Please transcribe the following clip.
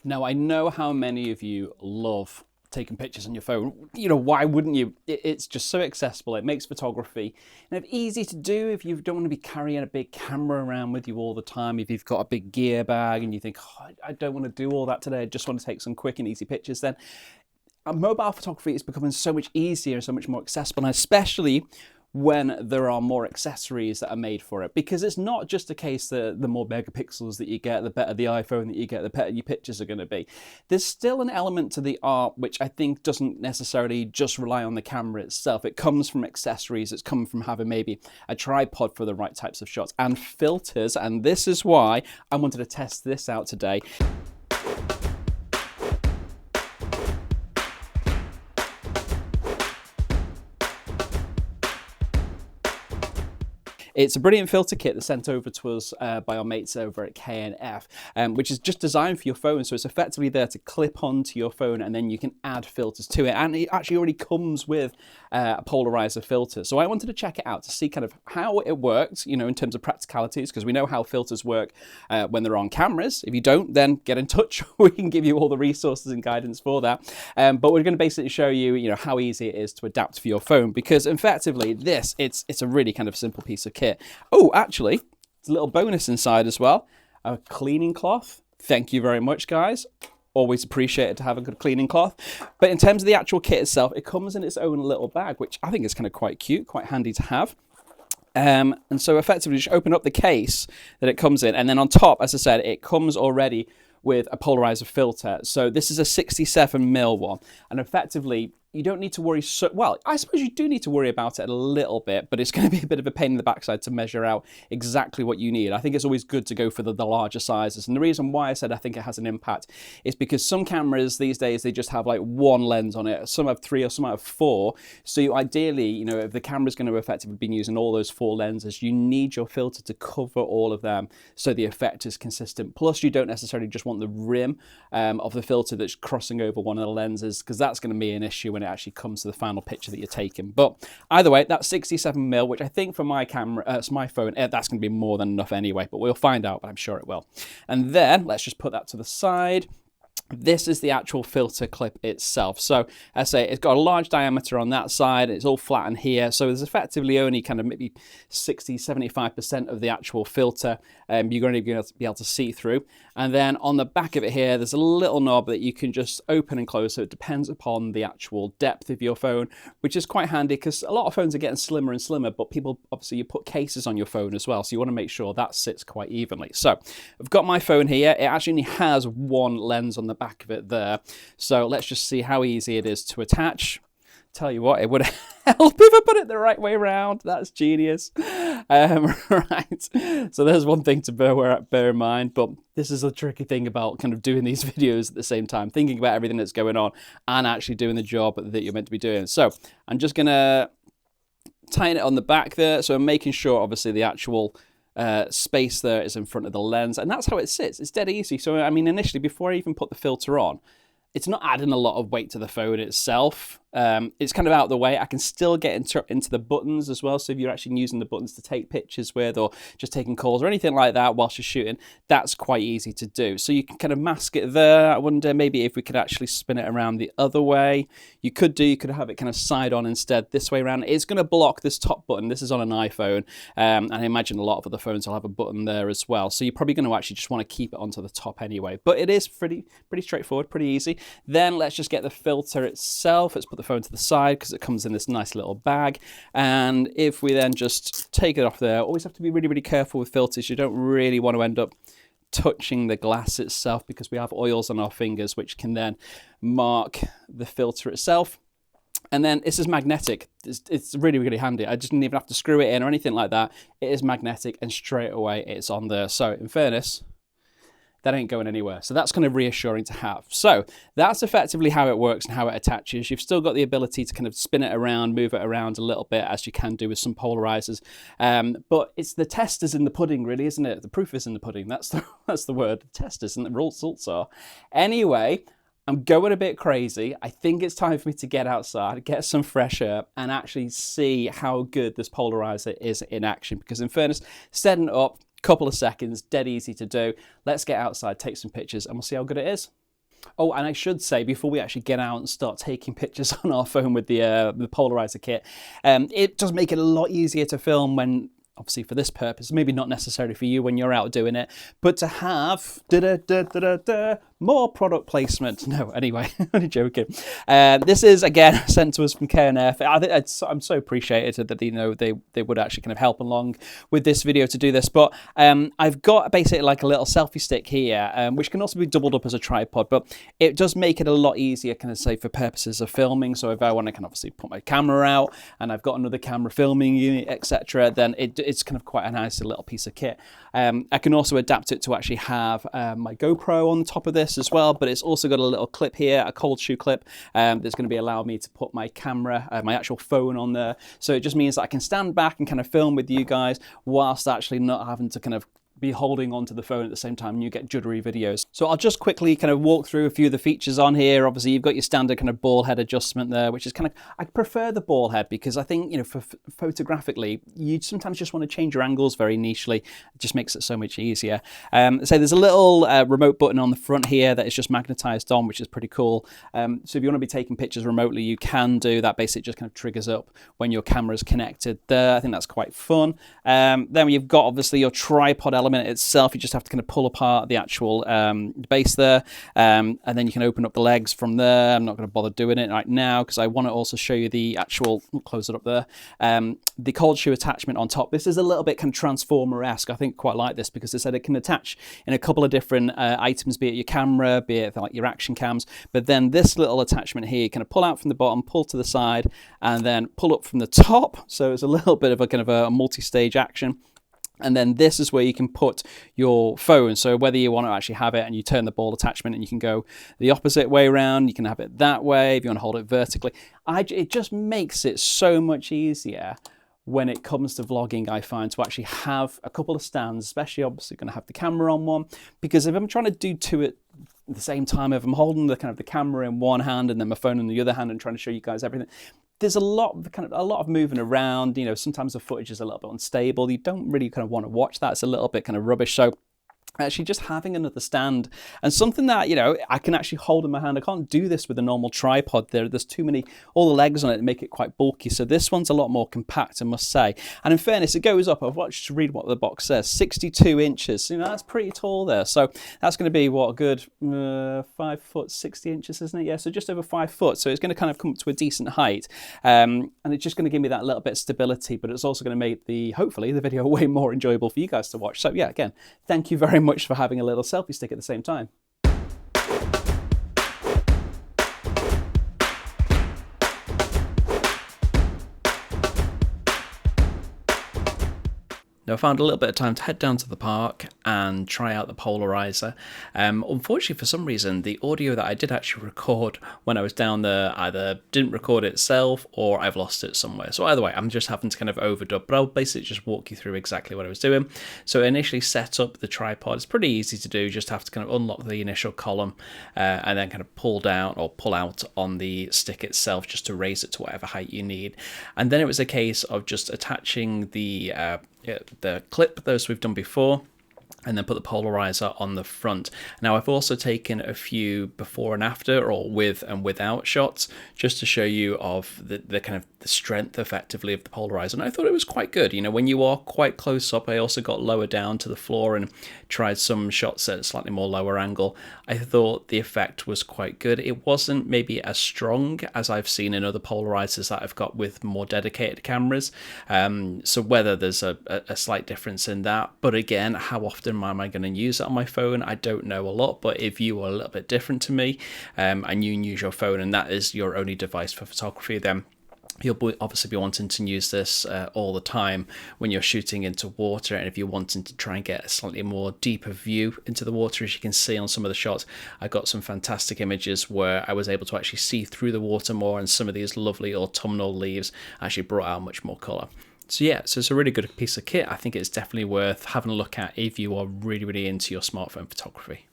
Now, I know how many of you love taking pictures on your phone. You know, why wouldn't you? It's just so accessible. It makes photography and it's easy to do if you don't want to be carrying a big camera around with you all the time. If you've got a big gear bag and you think, oh, I don't want to do all that today, I just want to take some quick and easy pictures, then mobile photography is becoming so much easier, so much more accessible, and especially when there are more accessories that are made for it, because it's not just a case that the more megapixels that you get, the better the iPhone that you get, the better your pictures are going to be. There's still an element to the art which I think doesn't necessarily just rely on the camera itself. It comes from accessories. It's come from having maybe a tripod for the right types of shots and filters, and this is why I wanted to test this out today. It's a brilliant filter kit that's sent over to us by our mates over at K&F, which is just designed for your phone. So it's effectively there to clip onto your phone and then you can add filters to it. And it actually already comes with a polarizer filter. So I wanted to check it out to see kind of how it works, you know, in terms of practicalities, because we know how filters work when they're on cameras. If you don't, then get in touch. We can give you all the resources and guidance for that. But we're going to basically show you, you know, how easy it is to adapt for your phone, because effectively it's a really kind of simple piece of kit. Oh, actually, there's a little bonus inside as well. A cleaning cloth. Thank you very much, guys. Always appreciate it to have a good cleaning cloth. But in terms of the actual kit itself, it comes in its own little bag, which I think is kind of quite cute, quite handy to have. And so effectively just open up the case that it comes in. And then on top, as I said, it comes already with a polarizer filter. So this is a 67mm one. And effectively, you don't need to worry well, I suppose you do need to worry about it a little bit, but it's going to be a bit of a pain in the backside to measure out exactly what you need. I think it's always good to go for the larger sizes. And the reason why I said I think it has an impact is because some cameras these days, they just have like one lens on it. Some have 3 or some have 4. So you ideally, you know, if the camera's going to effectively be using all those 4 lenses, you need your filter to cover all of them so the effect is consistent. Plus, you don't necessarily just want the rim of the filter that's crossing over one of the lenses, because that's going to be an issue when it actually comes to the final picture that you're taking. But either way, that's 67mm, which I think for my camera, it's my phone, that's going to be more than enough anyway, but we'll find out, but I'm sure it will. And then let's just put that to the side. This is the actual filter clip itself. So as I say, it's got a large diameter on that side. It's all flattened here. So there's effectively only kind of maybe 60-75% of the actual filter you're going to be able to see through. And then on the back of it here, there's a little knob that you can just open and close. So it depends upon the actual depth of your phone, which is quite handy because a lot of phones are getting slimmer and slimmer, but people, obviously you put cases on your phone as well. So you want to make sure that sits quite evenly. So I've got my phone here. It actually only has one lens on the back of it there. So let's just see how easy it is to attach. Tell you what, it would help if I put it the right way around. That's genius. Right, so there's one thing to bear in mind, but this is a tricky thing about kind of doing these videos at the same time, thinking about everything that's going on and actually doing the job that you're meant to be doing. So I'm just gonna tighten it on the back there. So I'm making sure obviously the actual space there is in front of the lens, and that's how it sits. It's dead easy. So I mean, initially, before I even put the filter on, it's not adding a lot of weight to the phone itself. It's kind of out of the way. I can still get into the buttons as well. So if you're actually using the buttons to take pictures with, or just taking calls or anything like that whilst you're shooting, that's quite easy to do. So you can kind of mask it there. I wonder maybe if we could actually spin it around the other way. You could have it kind of side on instead, this way around. It's going to block this top button. This is on an iPhone. And I imagine a lot of other phones will have a button there as well. So you're probably going to actually just want to keep it onto the top anyway. But it is pretty straightforward, pretty easy. Then let's just get the filter itself. Let's put the phone to the side because it comes in this nice little bag. And if we then just take it off there, always have to be really, really careful with filters. You don't really want to end up touching the glass itself because we have oils on our fingers which can then mark the filter itself. And then this is magnetic. It's really, really handy. I just didn't even have to screw it in or anything like that. It is magnetic and straight away it's on there. So in fairness, that ain't going anywhere. So that's kind of reassuring to have. So that's effectively how it works and how it attaches. You've still got the ability to kind of spin it around, move it around a little bit, as you can do with some polarizers. But it's the test is in the pudding, really, isn't it? The proof is in the pudding. That's the word. The test is, and the results are. Anyway, I'm going a bit crazy. I think it's time for me to get outside, get some fresh air, and actually see how good this polarizer is in action. Because in fairness, setting it up, couple of seconds, dead easy to do. Let's get outside, take some pictures, and we'll see how good it is. Oh, and I should say, before we actually get out and start taking pictures on our phone with the polarizer kit, it does make it a lot easier to film when, obviously for this purpose, maybe not necessarily for you when you're out doing it, but to have more product placement. No, anyway, only joking. This is again sent to us from KNF. I think I'm so appreciated that they would actually kind of help along with this video to do this. But I've got basically like a little selfie stick here, which can also be doubled up as a tripod, but it does make it a lot easier, kind of say for purposes of filming. So if I want to kind of obviously put my camera out and I've got another camera filming unit, etc., then it's kind of quite a nice little piece of kit. I can also adapt it to actually have my GoPro on the top of this as well, but it's also got a little clip here, a cold shoe clip, that's going to be allowing me to put my camera, my actual phone on there. So it just means that I can stand back and kind of film with you guys whilst actually not having to kind of be holding onto the phone at the same time and you get juddery videos. So I'll just quickly kind of walk through a few of the features on here. Obviously you've got your standard kind of ball head adjustment there, which is kind of, I prefer the ball head because I think, you know, for photographically, you sometimes just want to change your angles very nichely. It just makes it so much easier. So there's a little remote button on the front here that is just magnetized on, which is pretty cool. So if you want to be taking pictures remotely, you can do that. Basically just kind of triggers up when your camera's connected there. I think that's quite fun. Then you've got obviously your tripod element itself. You just have to kind of pull apart the actual base there, and then you can open up the legs from there. I'm not going to bother doing it right now because I want to also show you the actual, close it up there, the cold shoe attachment on top. This is a little bit kind of Transformer-esque. I think quite like this because they said it can attach in a couple of different items, be it your camera, be it like your action cams, but then this little attachment here, you kind of pull out from the bottom, pull to the side, and then pull up from the top. So it's a little bit of a kind of a multi-stage action. And then this is where you can put your phone. So whether you want to actually have it and you turn the ball attachment and you can go the opposite way around, you can have it that way if you want to hold it vertically. It just makes it so much easier when it comes to vlogging, I find, to actually have a couple of stands, especially obviously going to have the camera on one, because if I'm trying to do two at the same time, if I'm holding the kind of the camera in one hand and then my phone in the other hand and trying to show you guys everything, there's a lot of moving around. You know, sometimes the footage is a little bit unstable. You don't really kind of want to watch that. It's a little bit kind of rubbish. So actually just having another stand and something that, you know, I can actually hold in my hand. I can't do this with a normal tripod. There's too many, all the legs on it make it quite bulky. So this one's a lot more compact, I must say. And in fairness, it goes up, I've watched to read what the box says, 62 inches. You know, that's pretty tall there. So that's going to be what, a good 5 foot 60 inches, isn't it? Yeah, so just over 5 foot. So it's going to kind of come up to a decent height. And it's just going to give me that little bit of stability, but it's also going to make hopefully the video way more enjoyable for you guys to watch. So yeah, again, thank you very much for having a little selfie stick at the same time. Now I found a little bit of time to head down to the park and try out the polarizer. Unfortunately, for some reason, the audio that I did actually record when I was down there either didn't record itself or I've lost it somewhere. So either way, I'm just having to kind of overdub, but I'll basically just walk you through exactly what I was doing. So I initially set up the tripod. It's pretty easy to do, just have to kind of unlock the initial column and then kind of pull down or pull out on the stick itself just to raise it to whatever height you need. And then it was a case of just attaching the clip, those we've done before, and then put the polarizer on the front. Now I've also taken a few before and after, or with and without shots, just to show you of the kind of the strength effectively of the polarizer. And I thought it was quite good. You know, when you are quite close up, I also got lower down to the floor and tried some shots at a slightly more lower angle. I thought the effect was quite good. It wasn't maybe as strong as I've seen in other polarizers that I've got with more dedicated cameras. So whether there's a slight difference in that, but again, how often am I going to use it on my phone? I don't know a lot, but if you are a little bit different to me and you use your phone and that is your only device for photography, then you'll obviously be wanting to use this all the time when you're shooting into water, and if you're wanting to try and get a slightly more deeper view into the water. As you can see on some of the shots, I got some fantastic images where I was able to actually see through the water more, and some of these lovely autumnal leaves actually brought out much more colour. So yeah, so it's a really good piece of kit. I think it's definitely worth having a look at if you are really, really into your smartphone photography.